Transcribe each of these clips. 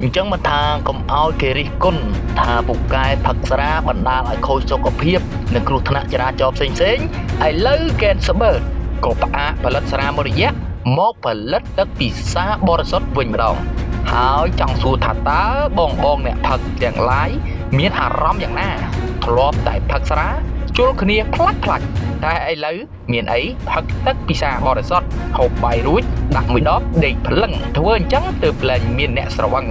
អញ្ចឹងមិនថាកុំឲ្យគេរិះគន់ថាពូកែផឹកស្រាបណ្ដាលឲ្យខូចសុខភាពនិងគ្រោះថ្នាក់ចរាចរណ៍ផ្សេងឥឡូវ Gansbird ក៏ផ្អាកផលិតស្រាមួយរយៈមកផលិតទឹកពិសាបរិសុទ្ធវិញម្ដងហើយចង់សួរថាតើបងអ្នកផឹកទាំងឡាយមានអារម្មណ៍យ៉ាងណាធ្លាប់តែផឹកស្រាជួលគ្នាផ្លាច់តែឥឡូវមានអីផឹកទឹកពិសាបរិសុទ្ធហូបបាយរួចដាក់មួយដបដេកភ្លឹងធ្វើអញ្ចឹងទើបលែងមានអ្នកស្រវឹង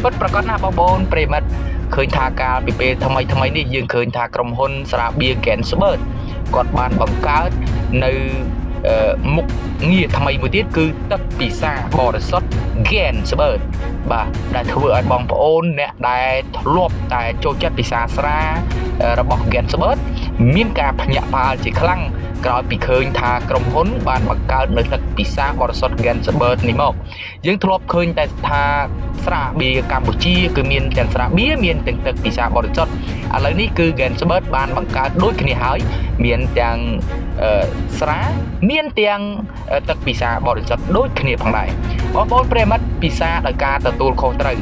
ពិតប្រាកដណាស់បងប្អូនប្រិមិត្តឃើញថាកាលពីពេលថ្មីនេះយើងឃើញថាក្រុមហ៊ុនស្រាបៀរ Gansbird គាត់បានបង្កើតនៅមុខងារថ្មីមួយទៀតគឺទឹកពិសាបរិសុទ្ធ Gansbird បាទដែលធ្វើឲ្យបងប្អូនអ្នកដែលធ្លាប់តែចូលចិត្តពិសាស្រារបស់ Gansbird មានការភ្ញាក់ផ្អើលជាខ្លាំងក្រោយពីឃើញថាក្រុមហ៊ុនបានបង្កើតនៅទឹកពិសាបរិសុទ្ធ Gansbird នេះមកយើងធ្លាប់ឃើញតែថាស្រាបៀរកម្ពុជាគឺមានទាំងស្រាបៀរមានទាំងទឹកពិសាបរិសុទ្ធឥឡូវនេះគឺ Gansbird បានបង្កើតដូចគ្នាហើយមានទាំងស្រាមានទាំងទឹកពិសាបរិសុទ្ធដូចគ្នាផងដែរបងប្អូនប្រិយមិត្តពិសាដោយការទទួលខុសត្រូវ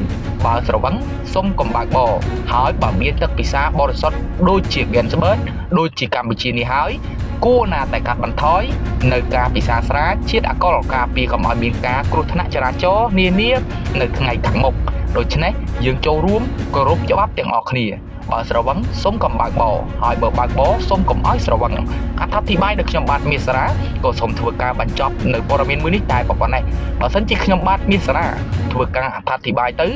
បើស្រវឹងសុំកុំបើកបរហើយបើមានទឹកពិសាបរិសុទ្ធដូចជា Gansbird ដូចជាកម្ពុជានេះហើយគួរណាតែកាត់បន្ថយនៅការពិសាស្រាជាតិអាល់កុលការពារកុំឲ្យមានការគ្រោះថ្នាក់ចរាចរណ៍នានានៅថ្ងៃខាងមុខដូច្នេះយើងចូលរួមគោរពច្បាប់ទាំងអស់គ្នាបើស្រវឹងសូមកុំបើកបរហើយបើបើកបរសូមកុំឲ្យស្រវឹងអត្ថាធិប្បាយដោយខ្ញុំបាទមាសសារាក៏សូមធ្វើការបញ្ចប់នៅព័ត៌មានមួយនេះតែប៉ុណ្ណេះបើសិនជាខ្ញុំបាទមាសសារាធ្វើការអត្ថាធិប្បាយទៅ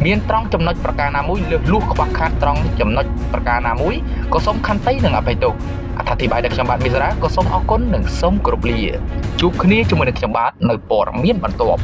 មានត្រង់ចំណុចប្រការណាមួយលើសលួសខ្វះខាតត្រង់ចំណុចប្រការណាមួយក៏សូមខន្តីនិងអភ័យទោសអត្ថាធិប្បាយដោយខ្ញុំបាទមាសសារាក៏សូមអរគុណនិងសូមគោរពលាជួបគ្នាជាមួយនឹងខ្ញុំបាទនៅព័ត៌មានបន្ទាប់